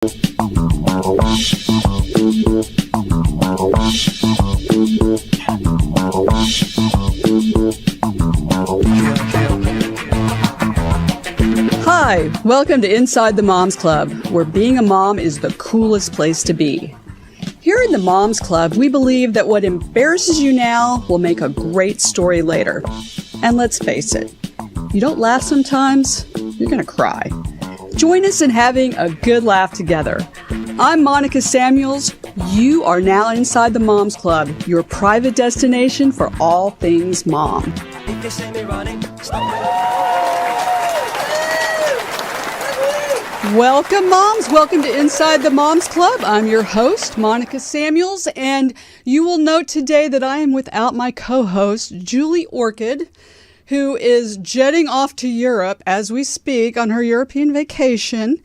Hi, welcome to Inside the Moms Club, where being a mom is the coolest place to be. Here in the Moms Club, we believe that what embarrasses you now will make a great story later. And let's face it, you don't laugh sometimes, you're gonna cry. Join us in having a good laugh together. I'm Monica Samuels. You are now inside the Moms Club, your private destination for all things mom. Welcome, moms. Welcome to Inside the Moms Club. I'm your host, Monica Samuels, and you will note today that I am without my co-host, Julie Orchid, who is jetting off to Europe as we speak on her European vacation,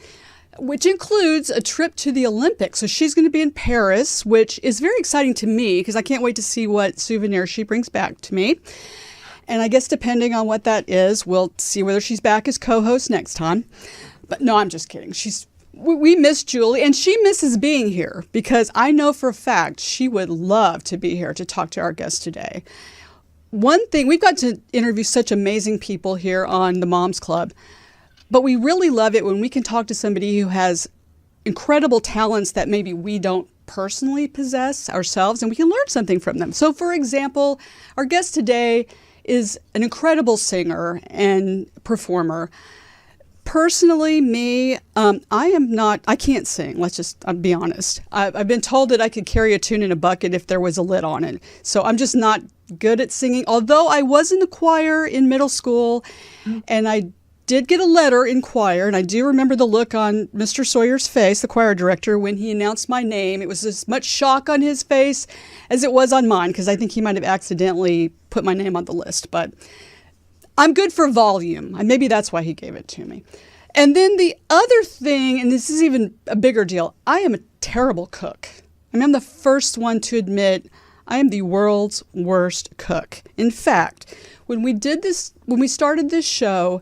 which includes a trip to the Olympics. So she's going to be in Paris, which is very exciting to me because I can't wait to see what souvenir she brings back to me. And I guess depending on what that is, we'll see whether she's back as co-host next time. But no, I'm just kidding. We miss Julie, and she misses being here because I know for a fact she would love to be here to talk to our guest today. One thing, we've got to interview such amazing people here on the Moms Club, but we really love it when we can talk to somebody who has incredible talents that maybe we don't personally possess ourselves, and we can learn something from them. So, for example, our guest today is an incredible singer and performer. Personally, me, I can't sing. I'll be honest. I've been told that I could carry a tune in a bucket if there was a lid on it. So I'm just not good at singing. Although I was in the choir in middle school, and I did get a letter in choir, and I do remember the look on Mr. Sawyer's face, the choir director, when he announced my name. It was as much shock on his face as it was on mine, because I think he might have accidentally put my name on the list. But I'm good for volume, and maybe that's why he gave it to me. And then the other thing, and this is even a bigger deal, I am a terrible cook. I mean, I'm the first one to admit I am the world's worst cook. In fact, when we started this show,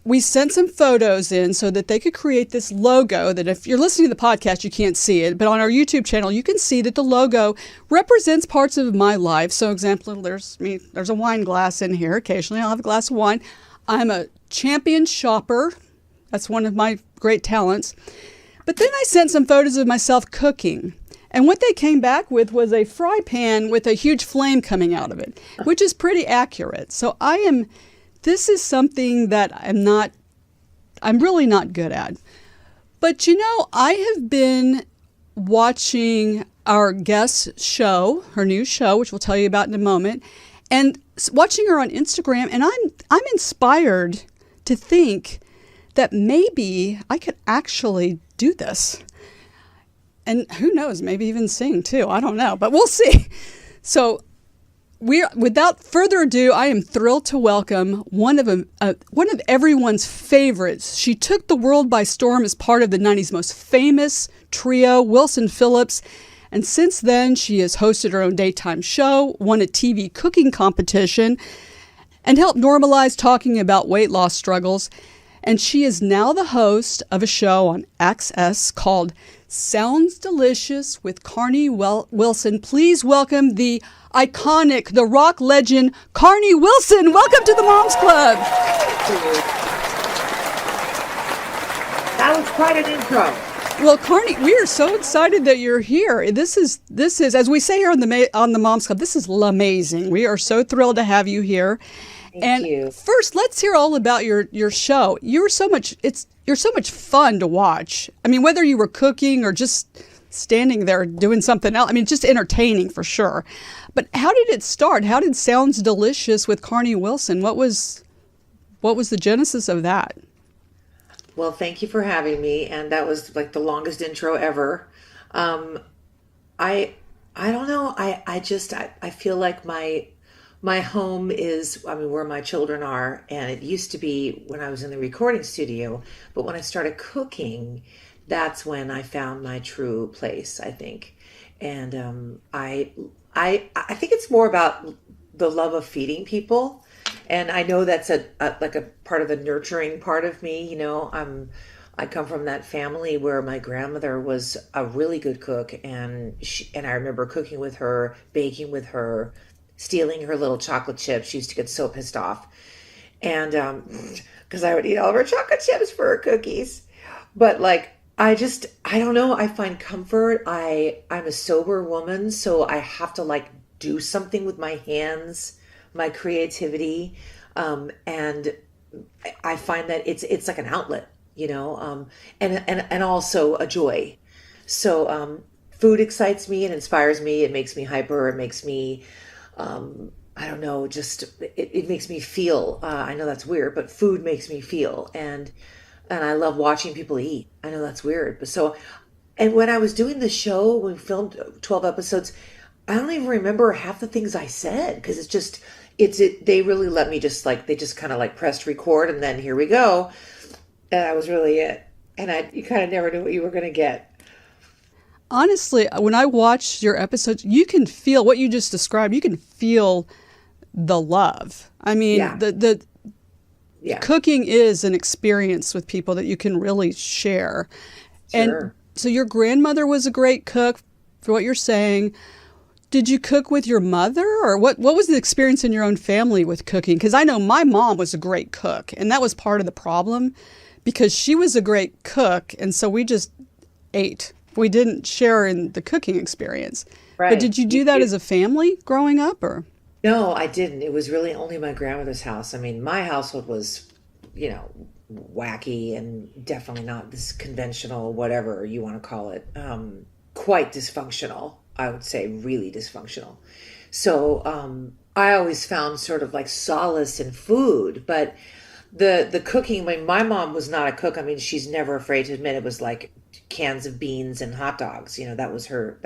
we sent some photos in so that they could create this logo that if you're listening to the podcast, you can't see it. But on our YouTube channel, you can see that the logo represents parts of my life. So example, there's me, there's a wine glass in here. Occasionally I'll have a glass of wine. I'm a champion shopper. That's one of my great talents. But then I sent some photos of myself cooking. And what they came back with was a fry pan with a huge flame coming out of it, which is pretty accurate. So this is something that I'm really not good at. But I have been watching our guest's show, her new show, which we'll tell you about in a moment, and watching her on Instagram, and I'm inspired to think that maybe I could actually do this. And who knows, maybe even sing too. I don't know, but we'll see. So without further ado, I am thrilled to welcome one of everyone's favorites. She took the world by storm as part of the 90s most famous trio, Wilson Phillips. And since then, she has hosted her own daytime show, won a TV cooking competition, and helped normalize talking about weight loss struggles. And she is now the host of a show on Access called Sounds Delicious with Carnie Wilson. Please welcome the iconic, the rock legend, Carnie Wilson. Welcome to the Moms Club. That was quite an intro. Well, Carnie, we are so excited that you're here. This is, as we say here on the Moms Club, this is amazing. We are so thrilled to have you here. Thank you. First, let's hear all about your show. You're so much fun to watch. I mean, whether you were cooking or just standing there doing something else, I mean, just entertaining for sure. But how did it start? How did Sounds Delicious with Carnie Wilson? What was the genesis of that? Well, thank you for having me, and that was like the longest intro ever. I don't know. I feel like my home is, where my children are, and it used to be when I was in the recording studio, but when I started cooking, that's when I found my true place, I think. And I think it's more about the love of feeding people. And I know that's a part of the nurturing part of me. I'm I come from that family where my grandmother was a really good cook, and I remember cooking with her, baking with her, stealing her little chocolate chips. She used to get so pissed off, and because I would eat all of her chocolate chips for her cookies. But like, I don't know. I find comfort. I'm a sober woman, so I have to like do something with my hands, my creativity, and I find that it's like an outlet, and also a joy. So food excites me and inspires me. It makes me hyper. It makes me, I don't know, just it makes me feel. I know that's weird, but food makes me feel, and I love watching people eat. I know that's weird, but so. And when I was doing the show, when we filmed 12 episodes, I don't even remember half the things I said because they really let me just like, they just kind of like pressed record and then here we go. And that was really it. And you kind of never knew what you were going to get. Honestly, when I watch your episodes, you can feel what you just described. You can feel the love. I mean, Yeah. the Yeah. cooking is an experience with people that you can really share. Sure. And so your grandmother was a great cook, for what you're saying. Did you cook with your mother, or what was the experience in your own family with cooking? Because I know my mom was a great cook, and that was part of the problem because she was a great cook, and so we just ate. We didn't share in the cooking experience. Right. But did you do that as a family growing up, or? No, I didn't. It was really only my grandmother's house. I mean, my household was, wacky and definitely not this conventional, whatever you want to call it. Quite dysfunctional, I would say, really dysfunctional. So I always found sort of like solace in food, but the cooking. I mean, my mom was not a cook. I mean, she's never afraid to admit it was like cans of beans and hot dogs. That was her.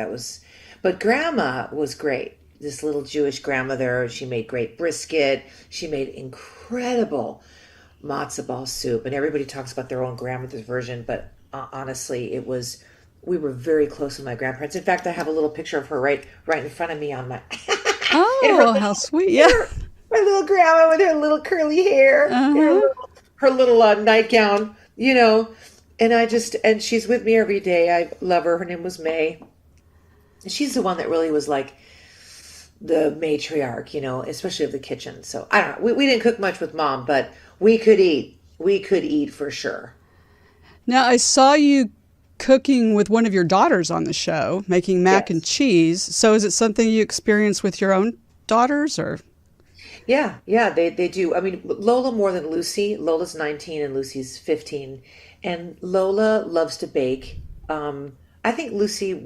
But grandma was great. This little Jewish grandmother. She made great brisket. She made incredible matzo ball soup, and everybody talks about their own grandmother's version, but honestly, we were very close with my grandparents. In fact, I have a little picture of her right in front of me on my Oh, how sweet. Yeah. my little grandma with her little curly hair, her little nightgown, and she's with me every day. I love her. Her name was May. And she's the one that really was like the matriarch, especially of the kitchen. So I don't know. We didn't cook much with mom, but we could eat. We could eat for sure. Now, I saw you cooking with one of your daughters on the show, making mac and cheese. So is it something you experience with your own daughters, or? Yeah, they do. I mean, Lola more than Lucy. Lola's 19 and Lucy's 15. And Lola loves to bake. I think Lucy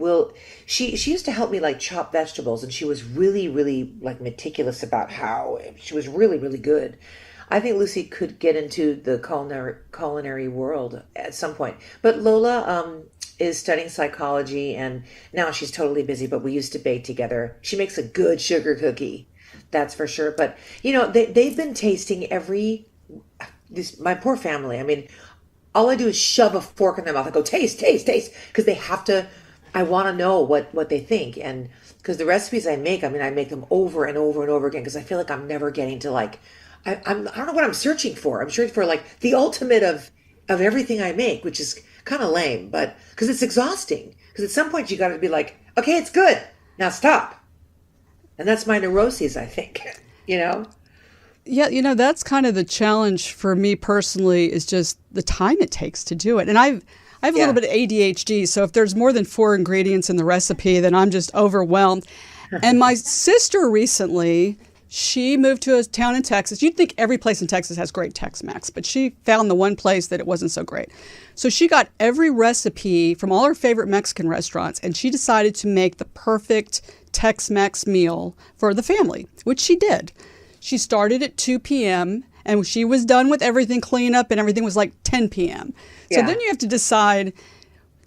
she used to help me like chop vegetables, and she was really, really like meticulous about how she was really, really good. I think Lucy could get into the culinary world at some point. But Lola is studying psychology, and now she's totally busy, but we used to bake together. She makes a good sugar cookie, that's for sure. But, they've been tasting my poor family. I mean, all I do is shove a fork in their mouth. I go, taste, taste, taste, because they have to, I want to know what they think. And because the recipes I make, I mean, I make them over and over and over again because I feel like I'm never getting to like, I don't know what I'm searching for. I'm searching for like the ultimate of everything I make, which is kind of lame, but because it's exhausting. Because at some point you got to be like, okay, it's good. Now stop. And that's my neuroses, I think, Yeah, that's kind of the challenge for me personally, is just the time it takes to do it. And I have a little bit of ADHD, so if there's more than 4 ingredients in the recipe, then I'm just overwhelmed. And my sister recently, she moved to a town in Texas. You'd think every place in Texas has great Tex-Mex, but she found the one place that it wasn't so great. So she got every recipe from all her favorite Mexican restaurants, and she decided to make the perfect Tex-Mex meal for the family, which she did. She started at 2 p.m. and she was done with everything, cleanup and everything was like 10 p.m. So then you have to decide,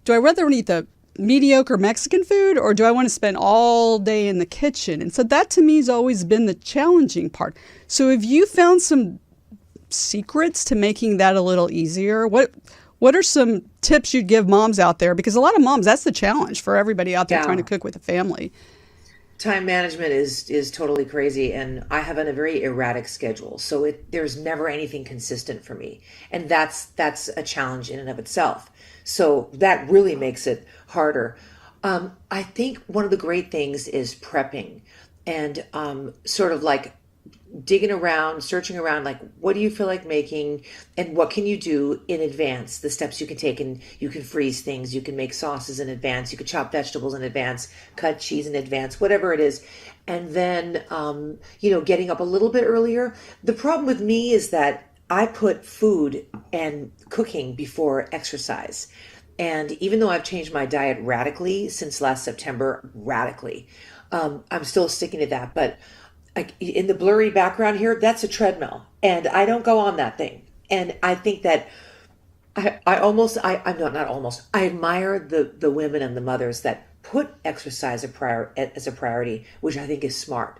do I rather eat the mediocre Mexican food, or do I want to spend all day in the kitchen? And so that to me has always been the challenging part. So have you found some secrets to making that a little easier? What are some tips you'd give moms out there? Because a lot of moms, that's the challenge for everybody out there trying to cook with a family. time management is totally crazy, and I have a very erratic schedule, so there's never anything consistent for me, and that's a challenge in and of itself. So that really makes it harder. I think one of the great things is prepping, and sort of like digging around, searching around, like what do you feel like making and what can you do in advance, the steps you can take, and you can freeze things, you can make sauces in advance, you can chop vegetables in advance, cut cheese in advance, whatever it is. And then, getting up a little bit earlier. The problem with me is that I put food and cooking before exercise. And even though I've changed my diet radically since last September, radically, I'm still sticking to that. But like in the blurry background here, that's a treadmill, and I don't go on that thing. And I think that I'm not almost. I admire the women and the mothers that put exercise as a priority, which I think is smart.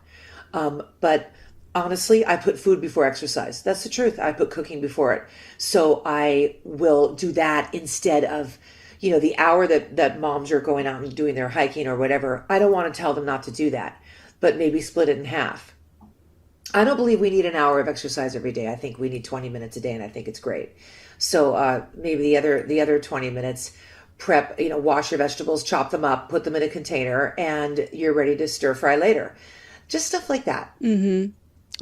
But honestly, I put food before exercise. That's the truth. I put cooking before it. So I will do that instead of, the hour that moms are going out and doing their hiking or whatever. I don't want to tell them not to do that, but maybe split it in half. I don't believe we need an hour of exercise every day. I think we need 20 minutes a day, and I think it's great. So maybe the other 20 minutes, prep, wash your vegetables, chop them up, put them in a container, and you're ready to stir fry later. Just stuff like that.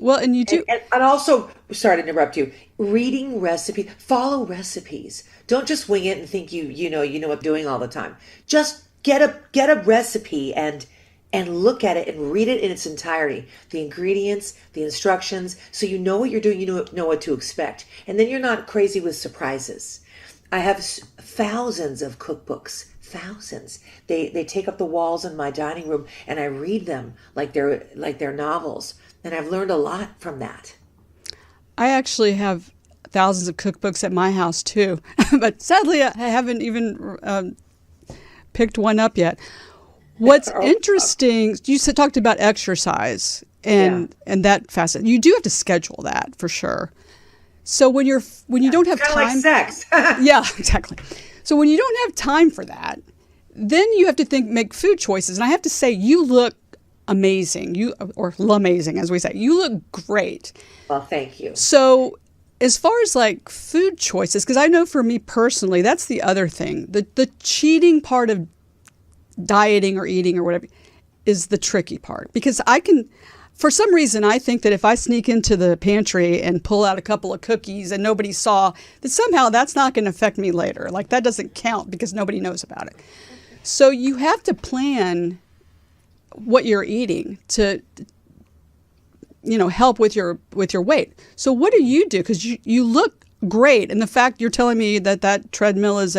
Well, and you do. And also, sorry to interrupt you, reading recipes, follow recipes. Don't just wing it and think you know what I'm doing all the time. Just get a recipe and look at it and read it in its entirety. The ingredients, the instructions, so you know what you're doing, you know what to expect. And then you're not crazy with surprises. I have thousands of cookbooks, thousands. They take up the walls in my dining room, and I read them like they're novels. And I've learned a lot from that. I actually have thousands of cookbooks at my house too, but sadly I haven't even picked one up yet. What's interesting, you talked about exercise and that facet. You do have to schedule that for sure. So when you don't have kind time, of like sex. yeah, exactly. So when you don't have time for that, then you have to make food choices. And I have to say, you look amazing. Or l'amazing, as we say. You look great. Well, thank you. So as far as like food choices, because I know for me personally, that's the other thing. The cheating part of dieting or eating or whatever is the tricky part, because for some reason, I think that if I sneak into the pantry and pull out a couple of cookies and nobody saw, that somehow that's not going to affect me later. Like that doesn't count because nobody knows about it. So you have to plan what you're eating to, help with your weight. So what do you do? Because you look great. And the fact you're telling me that treadmill is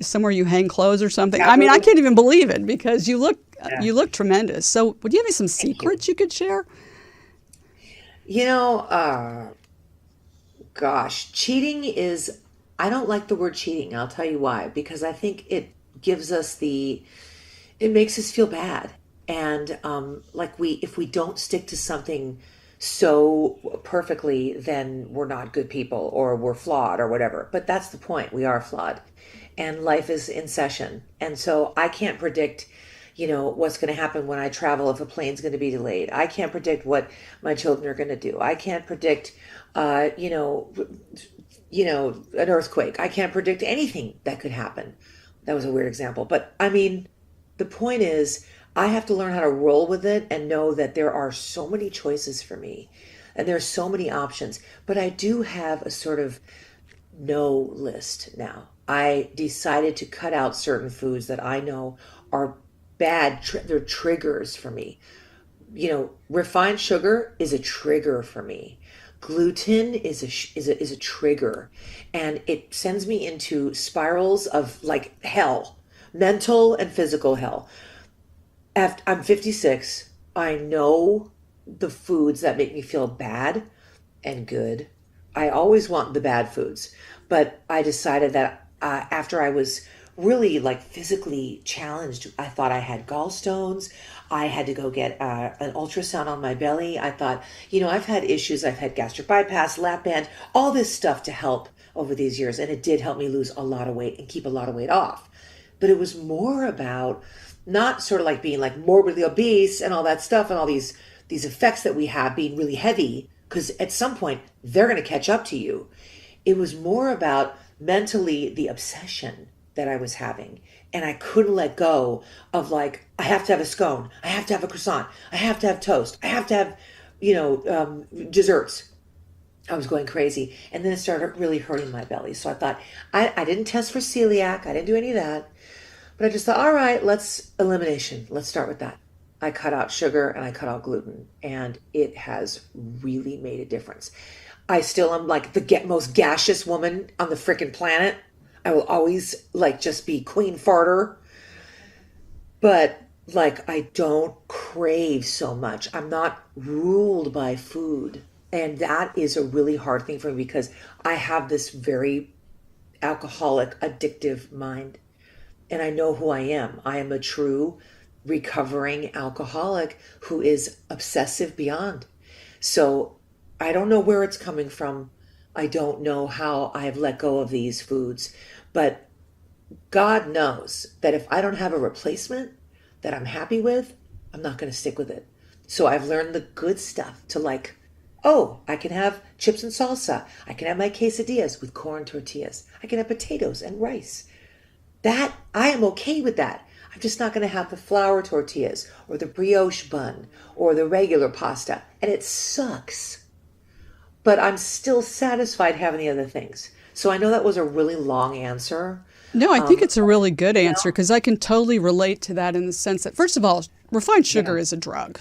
somewhere you hang clothes or something. I mean, I can't even believe it because you look tremendous. So would you have some secrets you could share? Gosh, cheating is, I don't like the word cheating. I'll tell you why. Because I think it makes us feel bad. And if we don't stick to something so perfectly, then we're not good people or we're flawed or whatever. But that's the point. We are flawed. And life is in session. And so I can't predict, what's going to happen when I travel, if a plane's going to be delayed. I can't predict what my children are going to do. I can't predict, an earthquake. I can't predict anything that could happen. That was a weird example. But I mean, the point is, I have to learn how to roll with it and know that there are so many choices for me and there's so many options. But I do have a sort of no list now. I decided to cut out certain foods that I know are bad. They're triggers for me. Refined sugar is a trigger for me. Gluten is a trigger, and it sends me into spirals of like hell, mental and physical hell. I'm 56. I know the foods that make me feel bad and good. I always want the bad foods, but I decided that after I was really like physically challenged, I thought I had gallstones. I had to go get an ultrasound on my belly. I thought, I've had issues. I've had gastric bypass, lap band, all this stuff to help over these years. And it did help me lose a lot of weight and keep a lot of weight off. but it was more about not sort of like being like morbidly obese and all that stuff and all these effects that we have being really heavy, because at some point they're going to catch up to you. It was more about mentally the obsession that I was having. And I couldn't let go of like, I have to have a scone. I have to have a croissant. I have to have toast. I have to have, desserts. I was going crazy. And then it started really hurting my belly. So I thought, I didn't test for celiac. I didn't do any of that. But I just thought, all right, elimination. Let's start with that. I cut out sugar and I cut out gluten. And it has really made a difference. I still am like the most gaseous woman on the freaking planet. I will always like just be queen farter. But like I don't crave so much. I'm not ruled by food. And that is a really hard thing for me because I have this very alcoholic, addictive mind. And I know who I am. I am a true recovering alcoholic who is obsessive beyond. So I don't know where it's coming from. I don't know how I have let go of these foods. But God knows that if I don't have a replacement that I'm happy with, I'm not going to stick with it. So I've learned the good stuff to like, oh, I can have chips and salsa. I can have my quesadillas with corn tortillas. I can have potatoes and rice. That, I am okay with that. I'm just not going to have the flour tortillas or the brioche bun or the regular pasta. And it sucks. But I'm still satisfied having the other things. So I know that was a really long answer. No, I think it's a really good answer because I can totally relate to that in the sense that, first of all, refined sugar is a drug.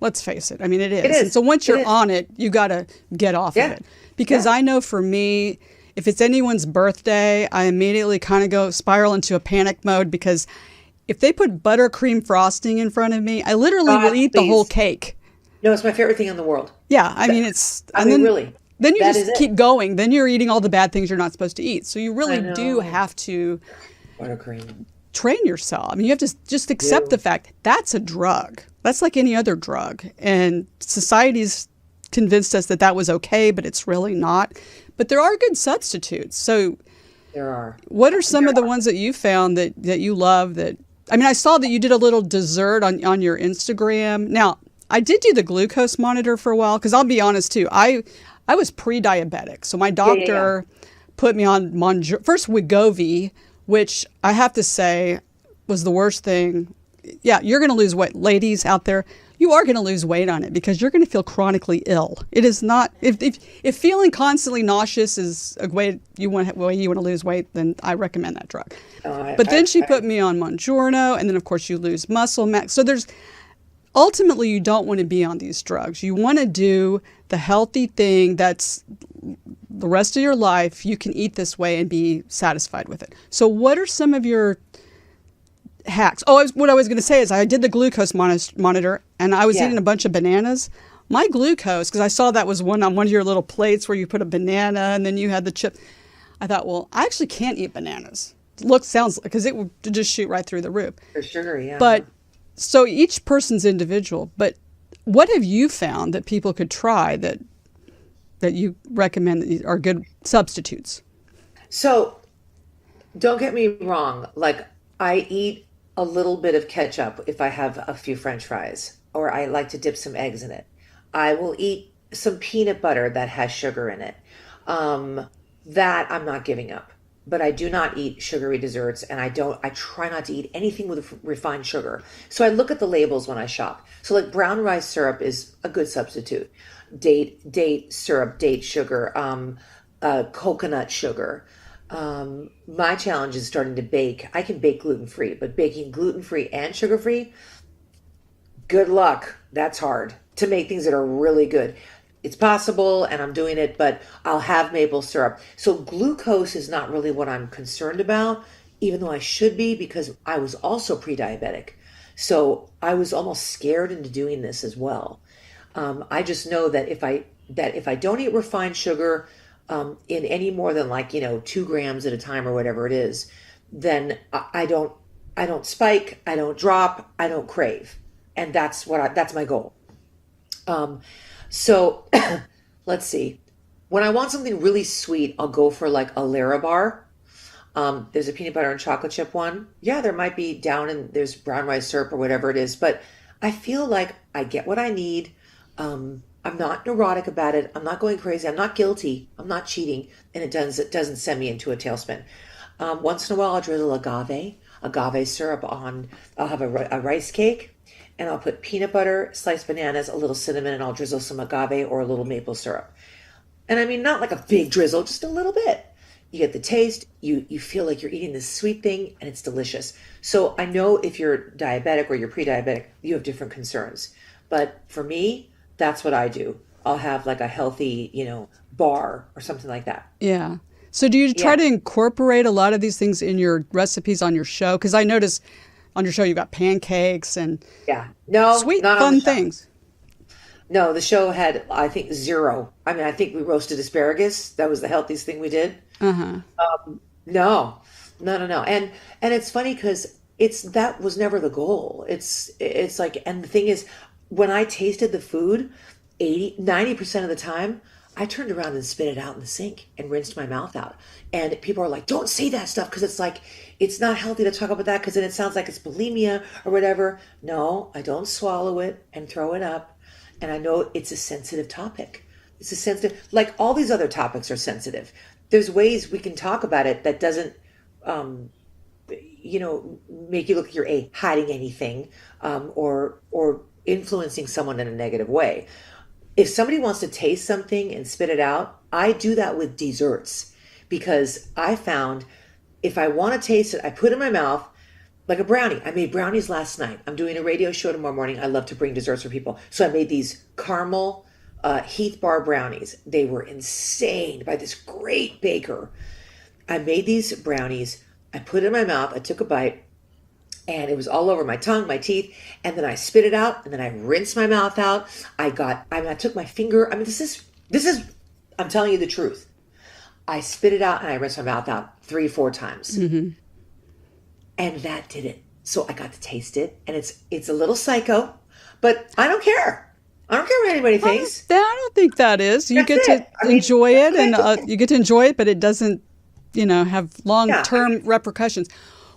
Let's face it. I mean, it is. It is. And so once you're on it, you got to get off of it. Because I know for me, if it's anyone's birthday, I immediately kind of go spiral into a panic mode because if they put buttercream frosting in front of me, I literally will eat the whole cake. No, it's my favorite thing in the world. Yeah, I mean, it's... I mean, really. Then you just keep going. Then you're eating all the bad things you're not supposed to eat. So you really do have to buttercream. Train yourself. I mean, you have to just accept the fact that's a drug. That's like any other drug. And society's convinced us that that was okay, but it's really not. But there are good substitutes. So there are. What are some of the ones that you found that you love that... I mean, I saw that you did a little dessert on your Instagram. Now, I did do the glucose monitor for a while because I'll be honest too. I was pre-diabetic. So my doctor put me on first Wegovy, which I have to say was the worst thing. Yeah, you're going to lose weight. Ladies out there, you are going to lose weight on it because you're going to feel chronically ill. It is not, if feeling constantly nauseous is a way you want to lose weight, then I recommend that drug. But then she put me on Mounjaro, and then of course you lose muscle mass. So ultimately you don't want to be on these drugs. You want to do the healthy thing that's the rest of your life. You can eat this way and be satisfied with it. So what are some of your hacks? What I was going to say is I did the glucose monitor and I was eating a bunch of bananas. My glucose, because I saw that was on one of your little plates where you put a banana and then you had the chip. I thought, well, I actually can't eat bananas. Because it would just shoot right through the roof. For sugar, yeah. But so each person's individual. But what have you found that people could try that you recommend that are good substitutes? So don't get me wrong. Like I eat a little bit of ketchup if I have a few French fries, or I like to dip some eggs in it. I will eat some peanut butter that has sugar in it. That I'm not giving up. But I do not eat sugary desserts, and I try not to eat anything with refined sugar. So I look at the labels when I shop. So like brown rice syrup is a good substitute. Date syrup, date sugar, coconut sugar. My challenge is starting to bake. I can bake gluten-free, but baking gluten-free and sugar-free, good luck. That's hard to make things that are really good. It's possible, and I'm doing it, but I'll have maple syrup. So glucose is not really what I'm concerned about, even though I should be, because I was also pre-diabetic. So I was almost scared into doing this as well. I just know that if I don't eat refined sugar in any more than 2 grams at a time or whatever it is, then I don't spike, I don't drop, I don't crave, and that's my goal. So let's see. When I want something really sweet, I'll go for like a Larabar. There's a peanut butter and chocolate chip one. Yeah, there might be down in there's brown rice syrup or whatever it is, but I feel like I get what I need. I'm not neurotic about it. I'm not going crazy. I'm not guilty. I'm not cheating, and it doesn't send me into a tailspin. Once in a while, I'll drizzle agave syrup on. I'll have a rice cake, and I'll put peanut butter, sliced bananas, a little cinnamon, and I'll drizzle some agave or a little maple syrup. And I mean, not like a big drizzle, just a little bit. You get the taste, you feel like you're eating this sweet thing, and it's delicious. So I know if you're diabetic or you're pre-diabetic, you have different concerns. But for me, that's what I do. I'll have like a healthy, bar or something like that. Yeah. So do you try Yeah, to incorporate a lot of these things in your recipes on your show? Because I notice on your show you've got pancakes and yeah. No, sweet, not on the fun show. things. No, the show had, I think, zero. I mean, I think we roasted asparagus. That was the healthiest thing we did. Uh-huh. No, no, no, no. And it's funny because it's that was never the goal. It's like, and the thing is, when I tasted the food, 90% of the time, I turned around and spit it out in the sink and rinsed my mouth out. And people are like, don't say that stuff because it's like it's not healthy to talk about that because then it sounds like it's bulimia or whatever. No, I don't swallow it and throw it up. And I know it's a sensitive topic. It's a sensitive, like all these other topics are sensitive. There's ways we can talk about it that doesn't, um, make you look like you're hiding anything, or influencing someone in a negative way. If somebody wants to taste something and spit it out, I do that with desserts because I found if I want to taste it, I put it in my mouth like a brownie. I made brownies last night. I'm doing a radio show tomorrow morning. I love to bring desserts for people. So I made these caramel Heath Bar brownies. They were insane by this great baker. I made these brownies. I put it in my mouth. I took a bite and it was all over my tongue, my teeth, and then I spit it out, and then I rinsed my mouth out. I took my finger. I mean, this is, I'm telling you the truth. I spit it out and I rinsed my mouth out 3, 4 times, and that did it. So I got to taste it, and it's a little psycho, but I don't care. I don't care what anybody thinks. I don't think that is. You That's get to it. I mean, enjoy that's it, what I and do. you get to enjoy it, but it doesn't, have Yeah, I long-term mean, repercussions.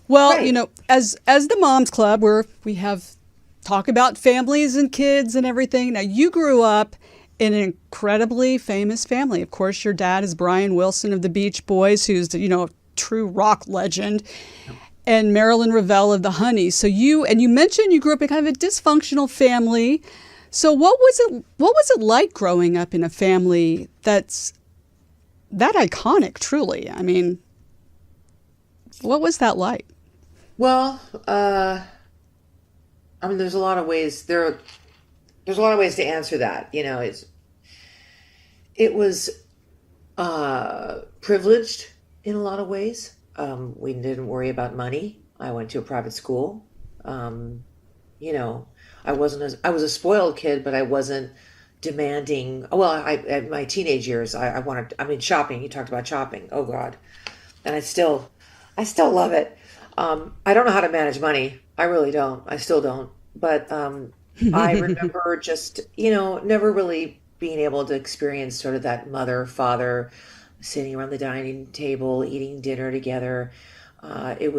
Well, right. as the Moms Club, where we have talk about families and kids and everything. Now, you grew up in an incredibly famous family. Of course, your dad is Brian Wilson of the Beach Boys, who's a true rock legend, and Marilyn Ravel of the Honeys. So you mentioned you grew up in kind of a dysfunctional family. So what was it like growing up in a family that's that iconic, truly? I mean, what was that like? Well, I mean, there's a lot of ways. There's a lot of ways to answer that. It was privileged in a lot of ways. We didn't worry about money. I went to a private school. Um, you know, I was a spoiled kid, but I wasn't demanding. Well, at my teenage years, I wanted. I mean, shopping. You talked about shopping. Oh God, and I still love it. I don't know how to manage money. I really don't. I still don't. But I remember just, never really being able to experience sort of that mother, father sitting around the dining table, eating dinner together. It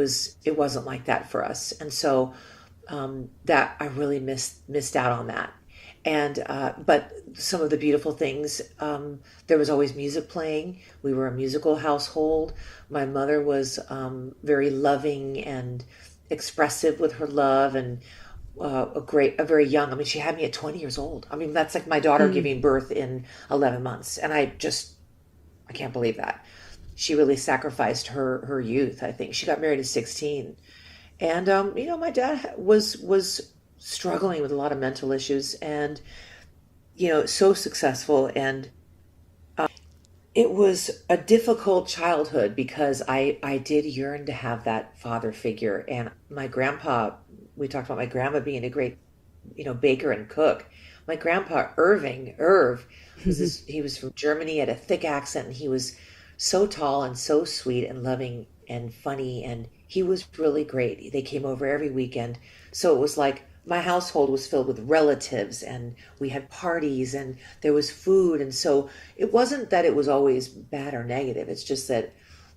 wasn't like that for us. And so that I really missed out on that. And but some of the beautiful things, there was always music playing. We were a musical household. My mother was very loving and expressive with her love, and a very young. I mean, she had me at 20 years old. I mean, that's like my daughter Mm. giving birth in 11 months, and I can't believe that. She really sacrificed her youth. I think she got married at 16, and my dad was struggling with a lot of mental issues, and so successful. And it was a difficult childhood because I did yearn to have that father figure. And my grandpa, we talked about my grandma being a great baker and cook. My grandpa Irv he was from Germany, had a thick accent, and he was so tall and so sweet and loving and funny, and he was really great. They came over every weekend. So it was like my household was filled with relatives, and we had parties, and there was food. And so it wasn't that it was always bad or negative. It's just that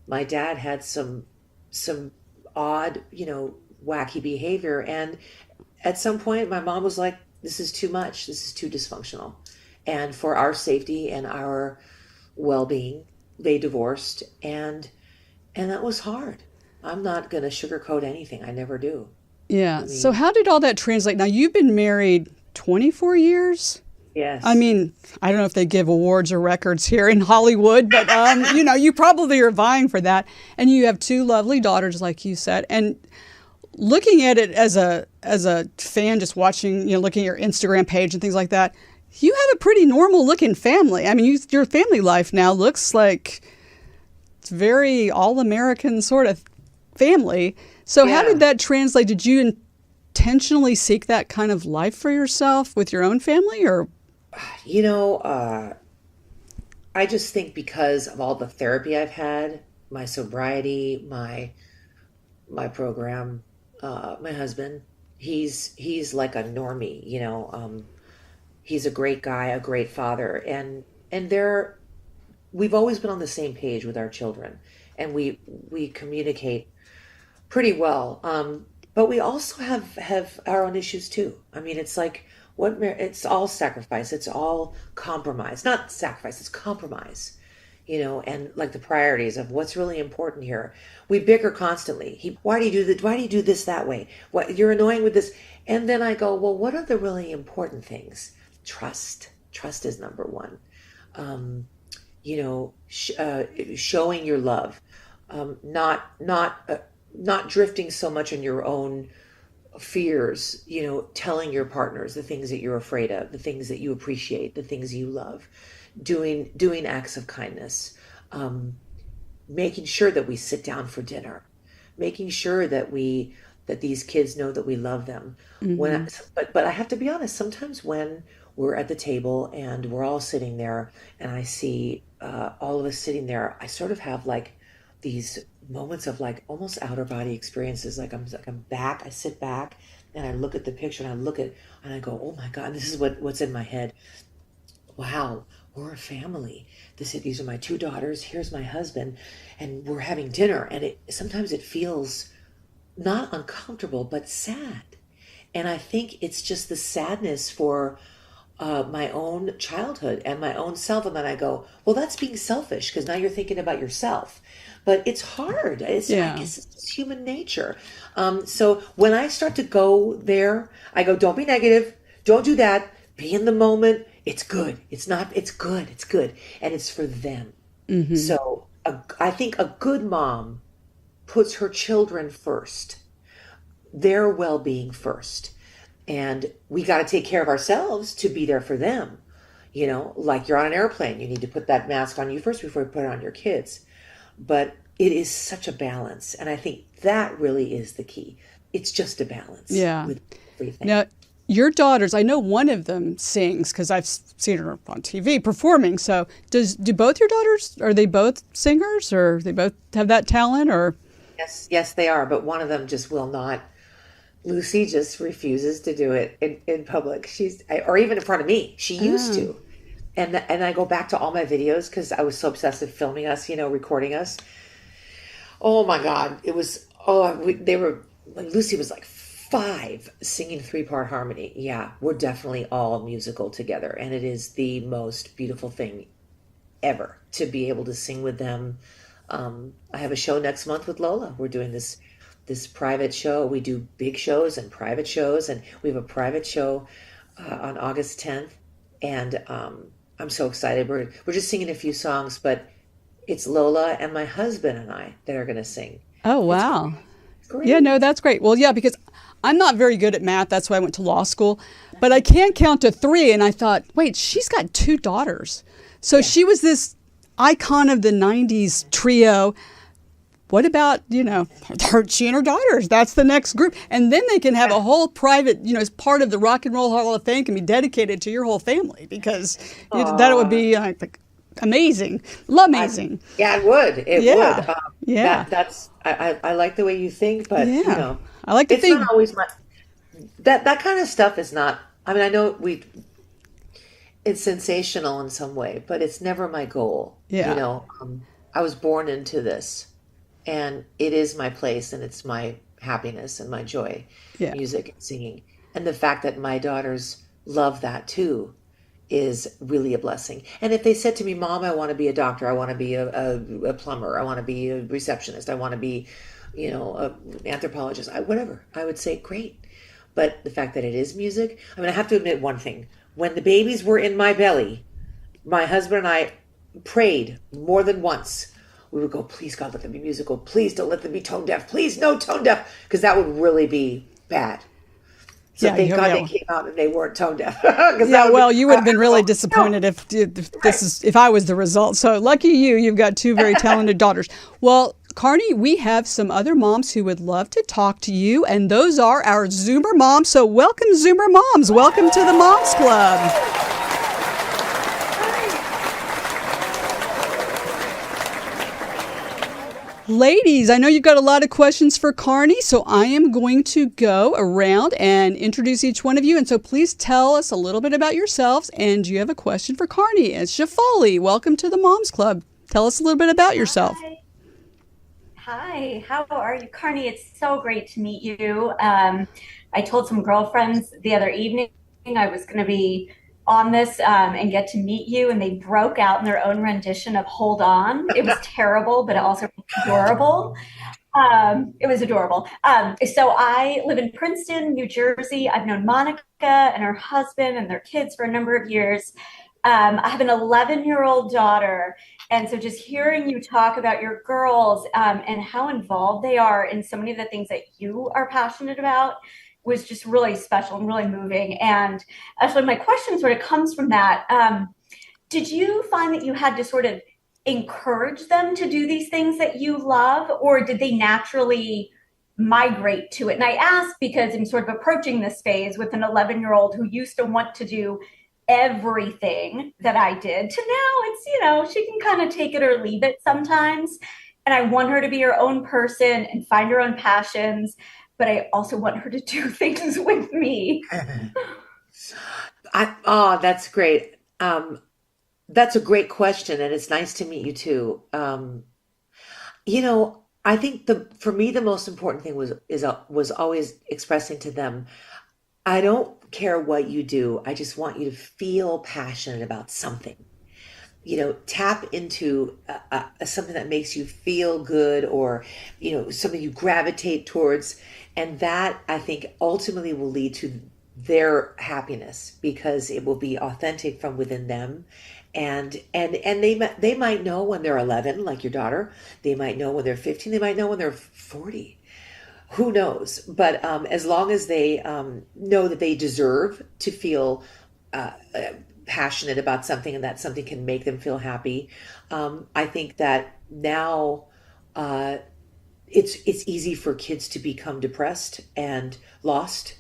my dad had some odd, wacky behavior. And at some point, my mom was like, this is too much. This is too dysfunctional. And for our safety and our well-being, they divorced. And that was hard. I'm not going to sugarcoat anything. I never do. I Yeah. So mean, how did all that translate? Now you've been married 24 years. I yes. mean, I don't know if they give awards or records here in Hollywood, but you probably are vying for that. And you have two lovely daughters, like you said. And looking at it as a fan, just watching, looking at your Instagram page and things like that, you have a pretty normal looking family. I mean, your family life now looks like it's very all American sort of family. So how did Yeah. that translate? Did you intentionally seek that kind of life for yourself with your own family, or? You know, I just think because of all the therapy I've had, my sobriety, my program, my husband, he's like a normie, he's a great guy, a great father, and we've always been on the same page with our children, and we communicate pretty well. But we also have our own issues too. I mean, it's like it's all sacrifice, it's all compromise, not sacrifice, it's compromise. And like the priorities of what's really important here. We bicker constantly. Why do you do that? Why do you do this that way? What you're annoying with this? And then I go, well, what are the really important things? Trust. Trust is number one. Um, showing your love, not drifting so much on your own fears, telling your partners the things that you're afraid of, the things that you appreciate, the things you love, doing acts of kindness, um, making sure that we sit down for dinner, making sure that these kids know that we love them. When I, Hmm. but I have to be honest, sometimes when we're at the table and we're all sitting there and I see all of us sitting there, I sort of have like these moments of like almost outer body experiences. Like I'm back, I sit back and I look at the picture and I go, oh my God, this is what's in my head. Wow, we're a family. These are my two daughters. Here's my husband, and we're having dinner. And sometimes it feels not uncomfortable, but sad. And I think it's just the sadness for my own childhood and my own self. And then I go, well, that's being selfish because now you're thinking about yourself. But it's hard. I Yeah. guess it's just human nature. So when I start to go there, I go, don't be negative. Don't do that. Be in the moment. It's good. It's not, it's good. It's good. And it's for them. Hmm. So I think a good mom puts her children first, their well being first. And we got to take care of ourselves to be there for them. Like you're on an airplane, you need to put that mask on you first before you put it on your kids. But it is such a balance. And I think that really is the key. It's just a balance Yeah. with everything. Now, your daughters, I know one of them sings because I've seen her on TV performing. So, do both your daughters, are they both singers, or they both have that talent, or? Yes, yes, they are. But one of them just will not. Lucy just refuses to do it in public. Or even in front of me. She used Oh, to. And I go back to all my videos because I was so obsessed with filming us, recording us. Oh my God. It was, they were, like, Lucy was like 5 singing 3-part harmony. Yeah, we're definitely all musical together. And it is the most beautiful thing ever to be able to sing with them. I have a show next month with Lola. We're doing this private show. We do big shows and private shows, and we have a private show on August 10th. And I'm so excited. We're just singing a few songs, but it's Lola and my husband and I that are going to sing. oh, It's wow. great. It's Yeah, no, great. that's great. Well, yeah, because I'm not very good at math. That's why I went to law school. But I can count to three. And I thought, wait, she's got two daughters. So Yeah. she was this icon of the 90s trio. What about, she and her daughters? That's the next group. And then they can have a Yeah. whole private, as part of the Rock and Roll Hall of Fame, can be dedicated to your whole family because that would Aw. be like amazing. I, Amazing. yeah, it would. It would. Yeah. Yeah. That's I like the way you think, but Yeah. I like to it's not think, always my that kind of stuff is not. I mean, I know it's sensational in some way, but it's never my goal. yeah. I was born into this. and it is my place and it's my happiness and my joy, Yeah. music and singing. And the fact that my daughters love that too is really a blessing. And if they said to me, Mom, I want to be a doctor, I want to be a plumber, I want to be a receptionist, I want to be, an anthropologist, whatever, I would say, great. But the fact that it is music, I mean, I have to admit one thing. When the babies were in my belly, my husband and I prayed more than once. We would go, please, God, let them be musical. Please don't let them be tone deaf. Please, no tone deaf, because that would really be bad. So Yeah, you thank have God that they one. came out and they weren't tone deaf, because that Yeah, would be, well, you would have been really no, disappointed right. if I was the result. So lucky you, you've got two very talented daughters. Well, Carney, we have some other moms who would love to talk to you, and those are our Zoomer moms. So welcome, Zoomer moms. Welcome to the Moms Club. Ladies, I know you've got a lot of questions for Carney, so I am going to go around and introduce each one of you. And so please tell us a little bit about yourselves. And do you have a question for Carney? It's Shafali. Welcome to the Moms Club. Tell us a little bit about yourself. Hi. Hi, how are you? Carney, it's so great to meet you. I told some girlfriends the other evening I was going to be on this and get to meet you, and they broke out in their own rendition of Hold On. It was terrible, but also adorable. It was adorable. So I live in Princeton, New Jersey. I've known Monica and her husband and their kids for a number of years. I have an 11-year-old daughter. And so just hearing you talk about your girls and how involved they are in so many of the things that you are passionate about was just really special and really moving. And actually, my question sort of comes from that. Did you find that you had to sort of encourage them to do these things that you love, or did they naturally migrate to it? And I ask because I'm sort of approaching this phase with an 11-year-old who used to want to do everything that I did to now she can kind of take it or leave it sometimes. And I want her to be her own person and find her own passions, but I also want her to do things with me. That's great. That's a great question, and it's nice to meet you too. I think the for me the most important thing was always expressing to them, I don't care what you do. I just want you to feel passionate about something. Tap into something that makes you feel good, or something you gravitate towards, and that I think ultimately will lead to their happiness, because it will be authentic from within them. And they might know when they're 11, like your daughter. They might know when they're 15. They might know when they're 40. Who knows? But as long as they know that they deserve to feel passionate about something, and that something can make them feel happy, I think that now uh, it's easy for kids to become depressed and lost,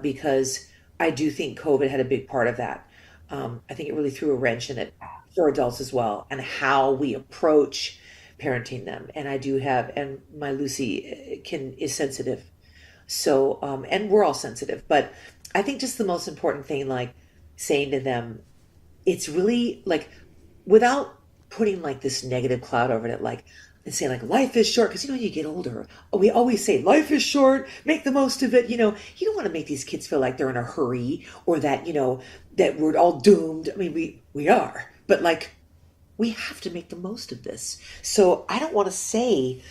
because I do think COVID had a big part of that. I think it really threw a wrench in it for adults as well, and how we approach parenting them. And I do have, and my Lucy is sensitive. So, and we're all sensitive, but I think just the most important thing, like saying to them, it's really like, without putting like this negative cloud over it, like, and saying like life is short, because you get older, we always say life is short, make the most of it. You don't want to make these kids feel like they're in a hurry, or that that we're all doomed. I mean, we are, but like, we have to make the most of this. So I don't want to say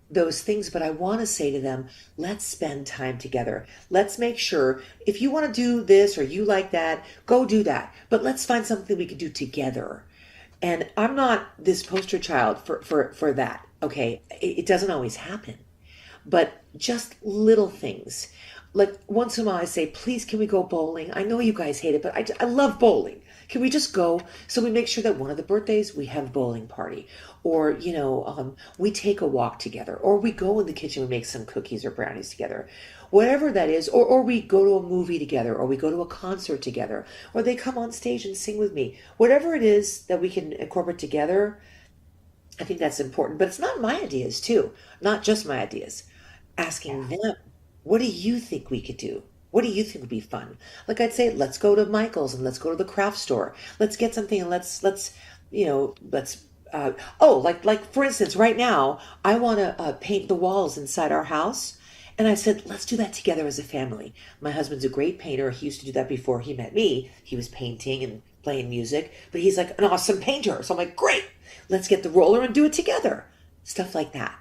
those things, but I want to say to them, let's spend time together. Let's make sure, if you want to do this or you like that, go do that. But let's find something we can do together. And I'm not this poster child for that. Okay. It doesn't always happen, but just little things. Like once in a while, I say, please, can we go bowling? I know you guys hate it, but I love bowling. Can we just go? So we make sure that one of the birthdays we have a bowling party, or we take a walk together, or we go in the kitchen, we make some cookies or brownies together, whatever that is, or we go to a movie together, or we go to a concert together, or they come on stage and sing with me. Whatever it is that we can incorporate together, I think that's important. But it's not my ideas too, not just my ideas. Asking them, what do you think we could do? What do you think would be fun? Like I'd say, let's go to Michael's and let's go to the craft store. Let's get something, and let's like for instance, right now, I want to paint the walls inside our house. And I said, let's do that together as a family. My husband's a great painter. He used to do that before he met me. He was painting and playing music, but he's like an awesome painter. So I'm like, great, let's get the roller and do it together. Stuff like that.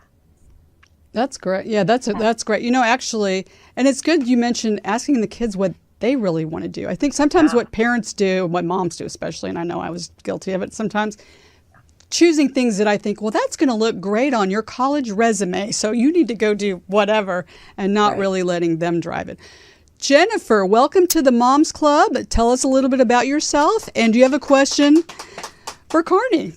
That's great. Yeah, that's great. Actually, and it's good you mentioned asking the kids what they really want to do. I think sometimes what parents do, what moms do especially, and I know I was guilty of it sometimes, choosing things that I think, well, that's going to look great on your college resume, so you need to go do whatever, and not really letting them drive it. Jennifer, welcome to the Moms Club. Tell us a little bit about yourself, and do you have a question for Carnie?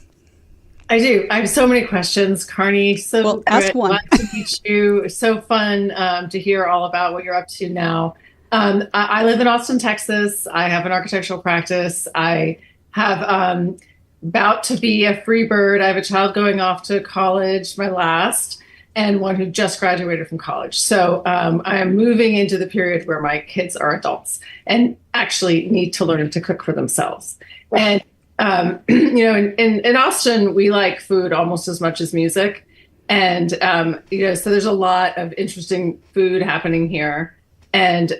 I do. I have so many questions, Carnie. So ask one. Glad to meet you. So fun to hear all about what you're up to now. I live in Austin, Texas. I have an architectural practice. I have about to be a free bird. I have a child going off to college, my last, and one who just graduated from college. So I am moving into the period where my kids are adults and actually need to learn to cook for themselves. And in Austin, we like food almost as much as music. And, so there's a lot of interesting food happening here. And,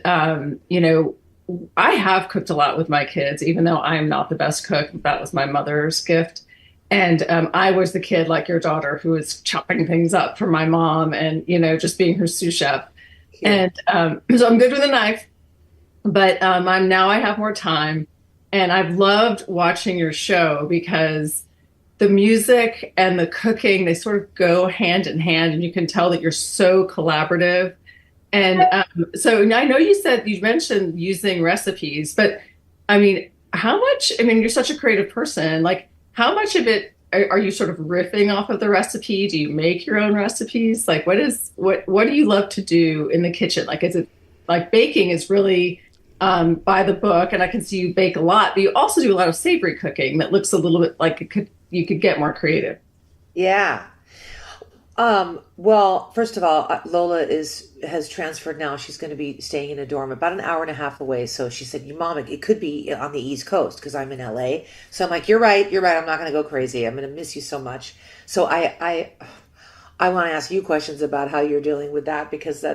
I have cooked a lot with my kids, even though I am not the best cook. That was my mother's gift. And I was the kid like your daughter who was chopping things up for my mom and, just being her sous chef. Yeah. And so I'm good with a knife, but I have more time. And I've loved watching your show because the music and the cooking, they sort of go hand in hand, and you can tell that you're so collaborative. And so I know you mentioned using recipes, but how much, you're such a creative person, like how much of it are you sort of riffing off of the recipe? Do you make your own recipes? Like what do you love to do in the kitchen? Like, is it like baking is really by the book, and I can see you bake a lot, but you also do a lot of savory cooking that looks a little bit like you could get more creative. Yeah. Well, first of all, Lola has transferred now. She's going to be staying in a dorm about an hour and a half away. So she said, Mom, it could be on the East Coast because I'm in LA. So I'm like, you're right. I'm not going to go crazy. I'm going to miss you so much. So I want to ask you questions about how you're dealing with that, because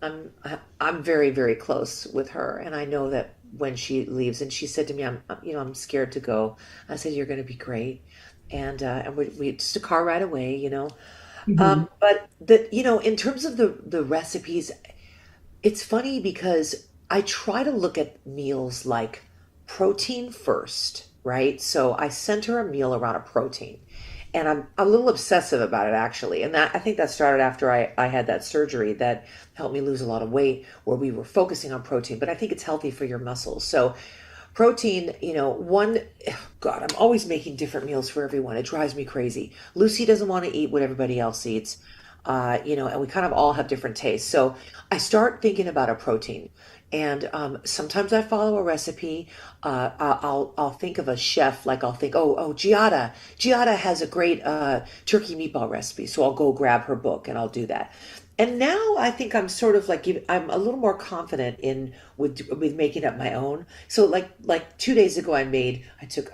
I'm very, very close with her. And I know that when she leaves, and she said to me, I'm scared to go. I said, you're going to be great. And we just a car ride away, Mm-hmm. But in terms of the recipes, it's funny because I try to look at meals like protein first, right? So I sent her a meal around a protein, and I'm a little obsessive about it actually. And I think that started after I had that surgery that helped me lose a lot of weight, where we were focusing on protein, but I think it's healthy for your muscles. So protein, God, I'm always making different meals for everyone. It drives me crazy. Lucy doesn't want to eat what everybody else eats, and we kind of all have different tastes. So I start thinking about a protein, and sometimes I follow a recipe. I'll think of a chef, like I'll think, Giada has a great turkey meatball recipe, so I'll go grab her book and I'll do that. And now I think I'm sort of like, I'm a little more confident with making up my own. So like 2 days ago, I took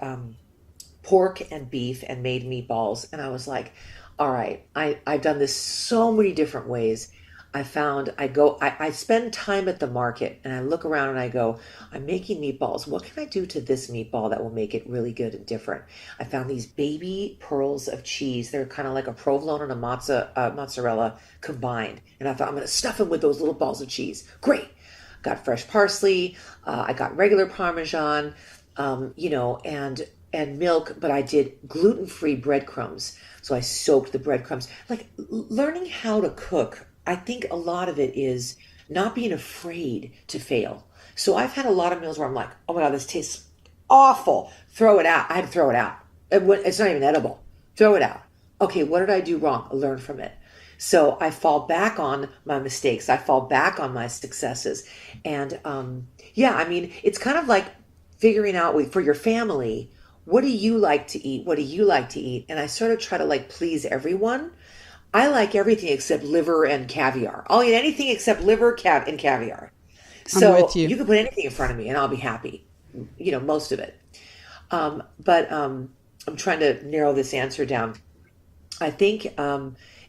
pork and beef and made meatballs. And I was like, all right, I've done this so many different ways. I spend time at the market and I look around and I go, I'm making meatballs. What can I do to this meatball that will make it really good and different? I found these baby pearls of cheese. They're kind of like a provolone and a mozzarella combined. And I thought, I'm going to stuff them with those little balls of cheese. Great. Got fresh parsley. I got regular Parmesan, and milk, but I did gluten-free breadcrumbs. So I soaked the breadcrumbs. Like learning how to cook, I think a lot of it is not being afraid to fail. So I've had a lot of meals where I'm like, oh my God, this tastes awful. Throw it out. I had to throw it out. It's not even edible. Throw it out. Okay, what did I do wrong? I learned from it. So I fall back on my mistakes. I fall back on my successes. And it's kind of like figuring out for your family, what do you like to eat? What do you like to eat? And I sort of try to please everyone. I like everything except liver and caviar. I'll eat anything except liver and caviar. So I'm with you. You can put anything in front of me and I'll be happy, most of it. But I'm trying to narrow this answer down. I think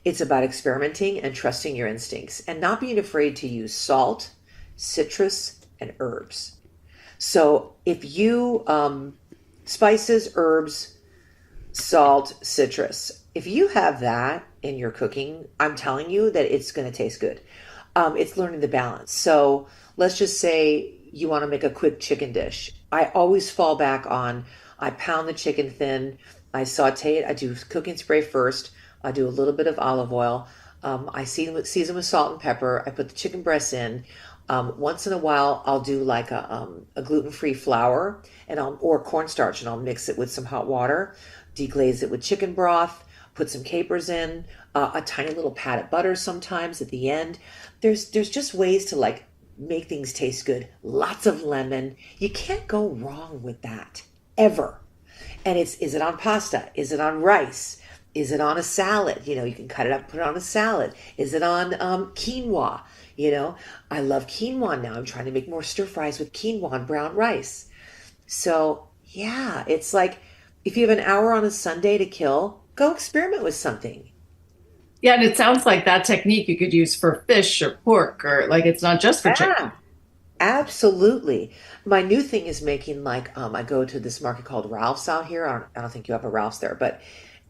it's about experimenting and trusting your instincts and not being afraid to use salt, citrus, and herbs. So if you, spices, herbs, salt, citrus, if you have that in your cooking, I'm telling you that it's going to taste good. It's learning the balance. So let's just say you want to make a quick chicken dish. I always fall back on I pound the chicken thin, I saute it, I do cooking spray first, I do a little bit of olive oil, I season with salt and pepper, I put the chicken breasts in. Once in a while, I'll do like a gluten-free flour or cornstarch, and I'll mix it with some hot water, deglaze it with chicken broth, put some capers in, a tiny little pat of butter sometimes at the end. There's just ways to like make things taste good. Lots of lemon. You can't go wrong with that ever. And is it on pasta? Is it on rice? Is it on a salad? You can cut it up, put it on a salad. Is it on quinoa? I love quinoa now. I'm trying to make more stir fries with quinoa and brown rice. So yeah, it's like if you have an hour on a Sunday to kill, go experiment with something. Yeah, and it sounds like that technique you could use for fish or pork, or like it's not just for chicken. Yeah, absolutely. My new thing is making like I go to this market called Ralph's out here. I don't think you have a Ralph's there, but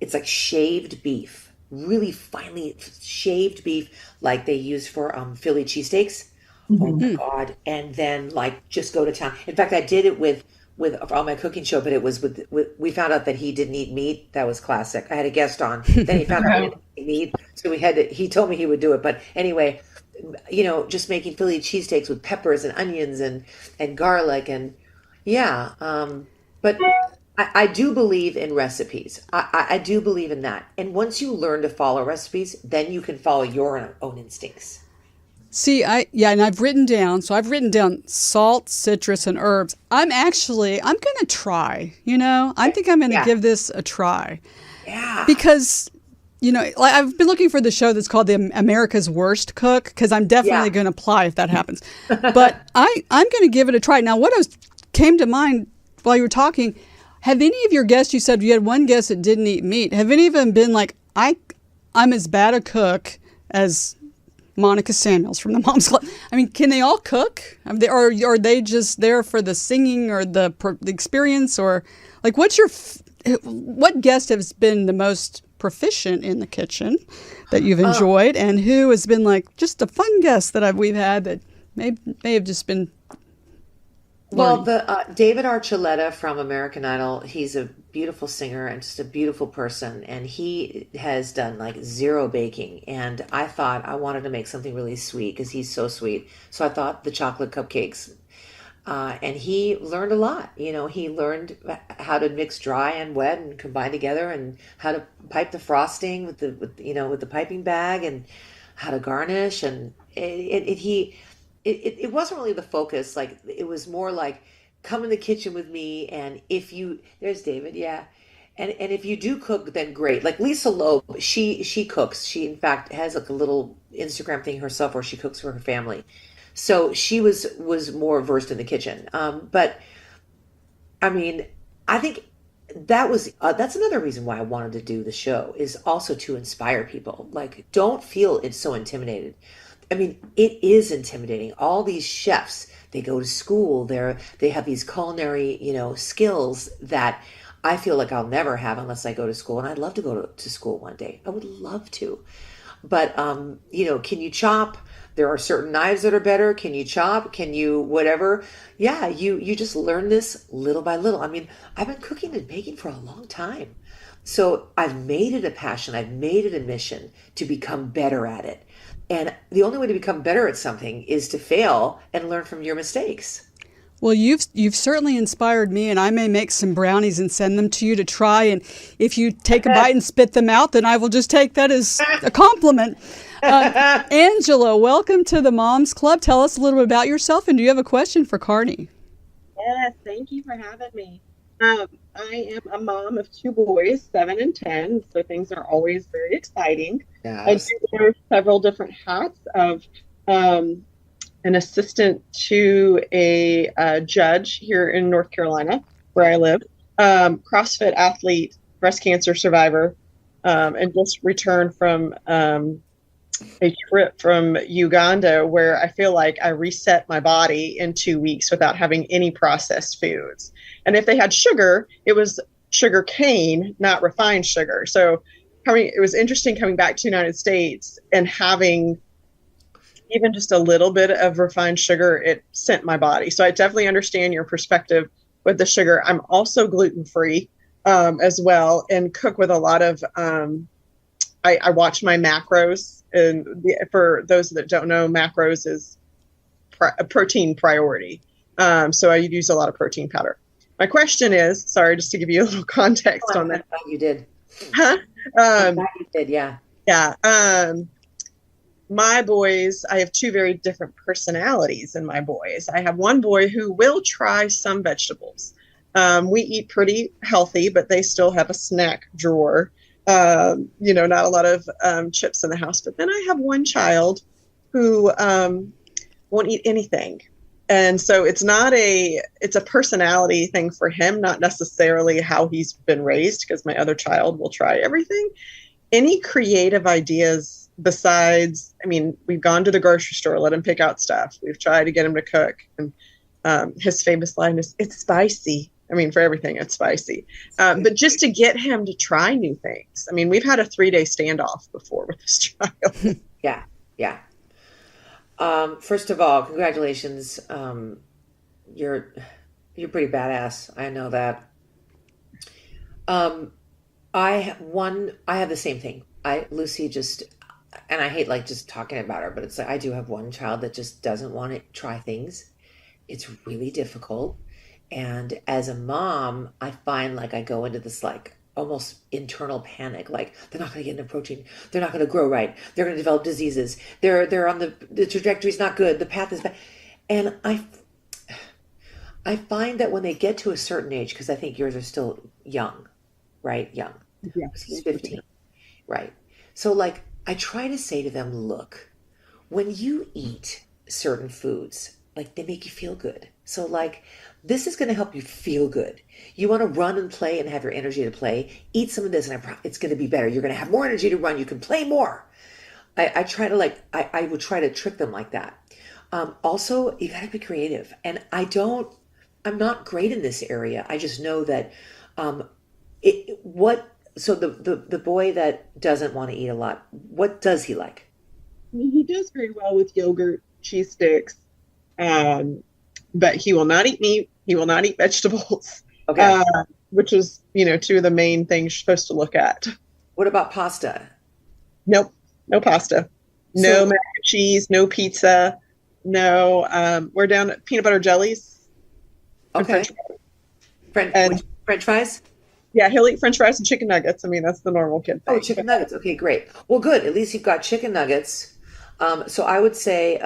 it's like shaved beef, really finely shaved beef, like they use for Philly cheesesteaks. Oh my God! And then like just go to town. In fact, I did it with on my cooking show, but it was with we found out that he didn't eat meat. That was classic. I had a guest on, then he found out he didn't eat meat, so he told me he would do it. But anyway, just making Philly cheesesteaks with peppers and onions and garlic and yeah. But I do believe in recipes. I do believe in that. And once you learn to follow recipes, then you can follow your own instincts. See, and I've written down salt, citrus, and herbs. I'm going to try, I think I'm going to give this a try. Yeah. Because, like I've been looking for the show that's called the America's Worst Cook, because I'm definitely going to apply if that happens. But I'm going to give it a try. Now, came to mind while you were talking, have any of your guests, you said you had one guest that didn't eat meat, have any of them been like, I'm as bad a cook as Monica Samuels from the Moms Club? I mean, can they all cook? Or are they just there for the singing or the experience? Or like, what guest has been the most proficient in the kitchen that you've enjoyed, and who has been like just a fun guest that we've had that may have just been Well, learning? the David Archuleta from American Idol, he's a beautiful singer and just a beautiful person, and he has done like zero baking. And I thought I wanted to make something really sweet because he's so sweet. So I thought the chocolate cupcakes, and he learned a lot. He learned how to mix dry and wet and combine together, and how to pipe the frosting with the piping bag, and how to garnish. And it wasn't really the focus. Like it was more like come in the kitchen with me, and there's David, yeah. And if you do cook, then great. Like Lisa Loeb, she cooks. She in fact has like a little Instagram thing herself where she cooks for her family. So she was more versed in the kitchen. But I mean, I think that's another reason why I wanted to do the show, is also to inspire people. Like, don't feel it's so intimidated. I mean, it is intimidating. All these chefs, they go to school. They have these culinary, skills that I feel like I'll never have unless I go to school. And I'd love to go to school one day. I would love to. But can you chop? There are certain knives that are better. Can you chop? Can you whatever? Yeah, you just learn this little by little. I mean, I've been cooking and baking for a long time. So I've made it a passion. I've made it a mission to become better at it. And the only way to become better at something is to fail and learn from your mistakes. Well, you've certainly inspired me, and I may make some brownies and send them to you to try. And if you take a bite and spit them out, then I will just take that as a compliment. Angela, welcome to the Moms Club. Tell us a little bit about yourself, and do you have a question for Carnie? Yes, thank you for having me. I am a mom of two boys, 7 and 10, so things are always very exciting. Yes. I do wear several different hats of an assistant to a judge here in North Carolina, where I live. CrossFit athlete, breast cancer survivor, and just returned from a trip from Uganda where I feel like I reset my body in 2 weeks without having any processed foods. And if they had sugar, it was sugar cane, not refined sugar. So it was interesting coming back to the United States and having even just a little bit of refined sugar, it sent my body. So I definitely understand your perspective with the sugar. I'm also gluten-free as well, and cook with a lot of, I watch my macros. And for those that don't know, macros is a protein priority. So I use a lot of protein powder. My question is, sorry, just to give you a little context on that. You did. Huh? You did, yeah. Yeah. My boys, I have two very different personalities in my boys. I have one boy who will try some vegetables. We eat pretty healthy, but they still have a snack drawer. Not a lot of chips in the house. But then I have one child who won't eat anything. And so it's a personality thing for him, not necessarily how he's been raised, because my other child will try everything. Any creative ideas besides, we've gone to the grocery store, let him pick out stuff. We've tried to get him to cook. And his famous line is, "It's spicy." For everything, it's spicy. But just to get him to try new things. We've had a 3-day standoff before with this child. Yeah. First of all, congratulations. You're pretty badass. I know that. I have the same thing. Lucy just, and I hate just talking about her, but it's I do have one child that just doesn't want to try things. It's really difficult. And as a mom, I find I go into this almost internal panic. They're not going to get enough protein. They're not going to grow right. They're going to develop diseases. They're on the trajectory's not good. The path is bad. And I find that when they get to a certain age, because I think yours are still young, right? Young. Yeah. He's 15. Right. So I try to say to them, look, when you eat certain foods, they make you feel good. So this is going to help you feel good. You want to run and play and have your energy to play. Eat some of this and it's going to be better. You're going to have more energy to run. You can play more. I try to I would try to trick them like that. Also, you got to be creative. And I'm not great in this area. I just know that so the boy that doesn't want to eat a lot, what does he like? He does very well with yogurt, cheese sticks, but he will not eat meat. He will not eat vegetables. Okay. Which is, two of the main things you're supposed to look at. What about pasta? Nope. No pasta. No mac and cheese. No pizza. No. We're down at peanut butter jellies. Okay. French fries? Yeah, he'll eat French fries and chicken nuggets. That's the normal kid thing. Oh, chicken nuggets. Okay, great. Well, good. At least you've got chicken nuggets. So I would say,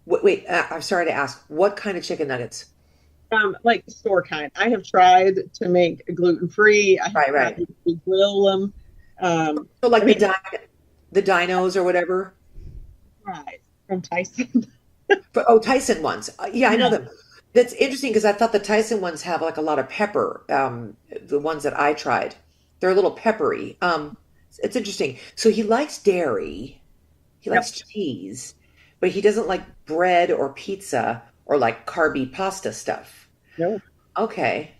wait, I'm sorry to ask, what kind of chicken nuggets? Like the store kind. I have tried to make gluten-free. I have tried to grill them. So the dinos or whatever? Right, from Tyson. Tyson ones. Yeah, I know them. That's interesting because I thought the Tyson ones have a lot of pepper. The ones that I tried, they're a little peppery. It's interesting. So he likes dairy. He likes cheese, but he doesn't like bread or pizza or carby pasta stuff. No. Okay.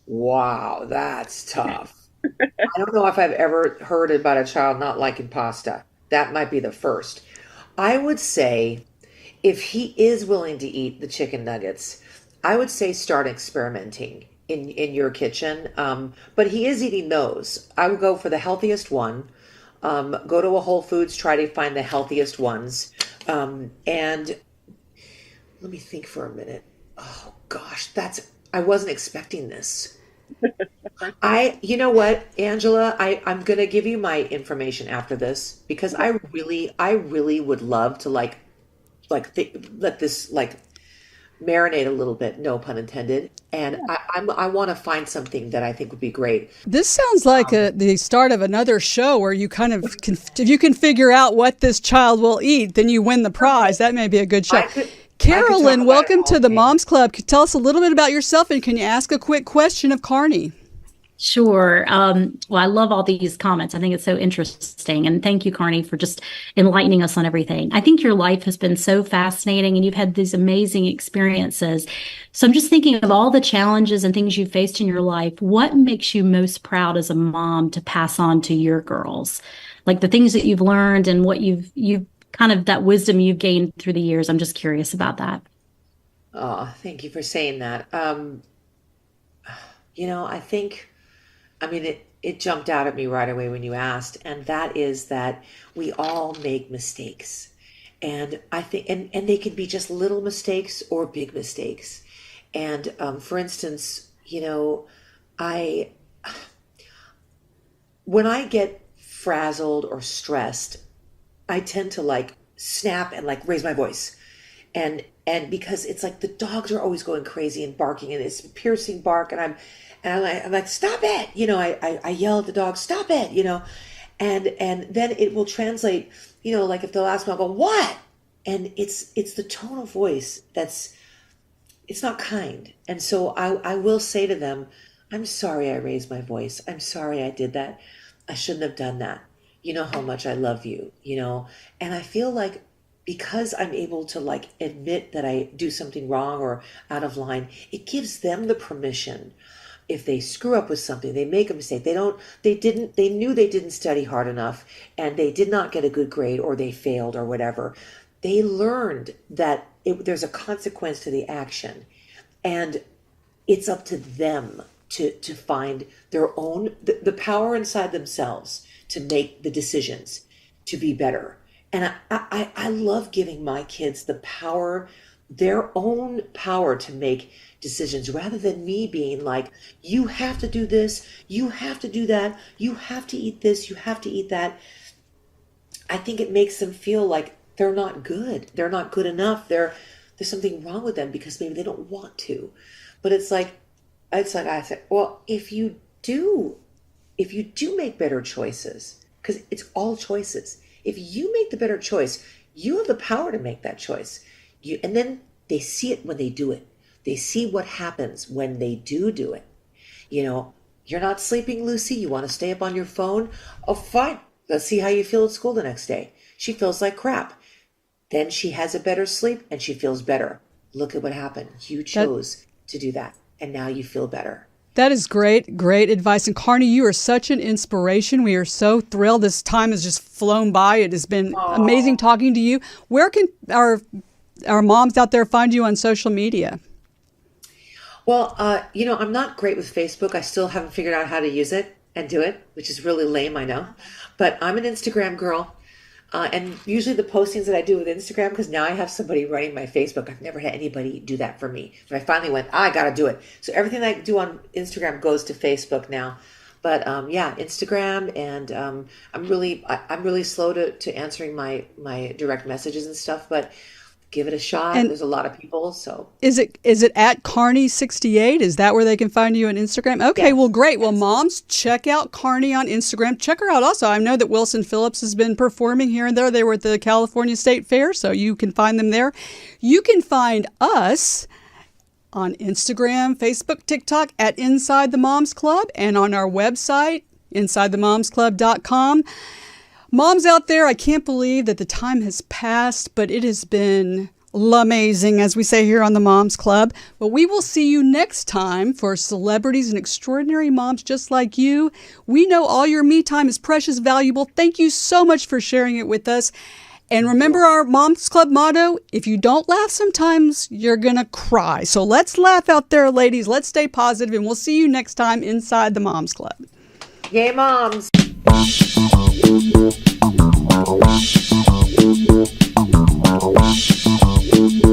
Wow, that's tough. I don't know if I've ever heard about a child not liking pasta. That might be the first. I would say if he is willing to eat the chicken nuggets, I would say start experimenting in your kitchen. But he is eating those. I would go for the healthiest one. Go to a Whole Foods, try to find the healthiest ones. And let me think for a minute. Oh gosh, I wasn't expecting this. You know what, Angela, I'm going to give you my information after this because I really would love to let this marinate a little bit, no pun intended. And I want to find something that I think would be great. This sounds like the start of another show where you kind of if you can figure out what this child will eat, then you win the prize. That may be a good show. Carolyn, about welcome it to all the day. Moms Club. Tell us a little bit about yourself, and can you ask a quick question of Carnie? Sure. Well, I love all these comments. I think it's so interesting. And thank you, Carnie, for just enlightening us on everything. I think your life has been so fascinating and you've had these amazing experiences. So I'm just thinking of all the challenges and things you've faced in your life. What makes you most proud as a mom to pass on to your girls? Like the things that you've learned and what you've kind of that wisdom you've gained through the years. I'm just curious about that. Oh, thank you for saying that. I think, it jumped out at me right away when you asked, and that is that we all make mistakes. And I think, and they can be just little mistakes or big mistakes. And for instance, I, when I get frazzled or stressed, I tend to like snap and like raise my voice. And because it's like the dogs are always going crazy and barking and it's piercing bark and I'm like, stop it, I yell at the dog, stop it, and then it will translate, like if they'll ask me, I'll go, what? And it's the tone of voice it's not kind. And so I will say to them, I'm sorry I raised my voice. I'm sorry I did that. I shouldn't have done that. You know how much I love you, and I feel like because I'm able to like admit that I do something wrong or out of line, it gives them the permission. If they screw up with something, they make a mistake, they knew they didn't study hard enough and they did not get a good grade or they failed or whatever. They learned that there's a consequence to the action, and it's up to them to find their own, the power inside themselves to make the decisions to be better. And I love giving my kids the power, their own power to make decisions rather than me being like, you have to do this, you have to do that, you have to eat this, you have to eat that. I think it makes them feel like they're not good. They're not good enough. There's something wrong with them because maybe they don't want to. But it's like I said, well, if you do make better choices, because it's all choices. If you make the better choice, you have the power to make that choice. And then they see it when they do it. They see what happens when they do it. You're not sleeping, Lucy. You want to stay up on your phone? Oh, fine. Let's see how you feel at school the next day. She feels like crap. Then she has a better sleep and she feels better. Look at what happened. You chose to do that. And now you feel better. That is great advice. And Carnie, you are such an inspiration. We are so thrilled. This time has just flown by. It has been amazing talking to you. Where can our moms out there find you on social media? Well, I'm not great with Facebook. I still haven't figured out how to use it and do it, which is really lame, I know. But I'm an Instagram girl. And usually the postings that I do with Instagram, because now I have somebody running my Facebook. I've never had anybody do that for me. But I finally went, I got to do it. So everything that I do on Instagram goes to Facebook now. But Instagram, and I'm really slow to answering my direct messages and stuff. But give it a shot. And there's a lot of people. So is it at Carnie68? Is that where they can find you on Instagram? Okay, yes. Well, great. Yes. Well, moms, check out Carnie on Instagram. Check her out also. I know that Wilson Phillips has been performing here and there. They were at the California State Fair, so you can find them there. You can find us on Instagram, Facebook, TikTok at Inside the Moms Club, and on our website, InsideTheMomsClub.com. Moms out there, I can't believe that the time has passed, but it has been amazing, as we say here on the Moms Club. But we will see you next time for celebrities and extraordinary moms just like you. We know all your me time is precious, valuable. Thank you so much for sharing it with us. And remember our Moms Club motto, if you don't laugh sometimes, you're going to cry. So let's laugh out there, ladies. Let's stay positive, and we'll see you next time inside the Moms Club. Yay, moms.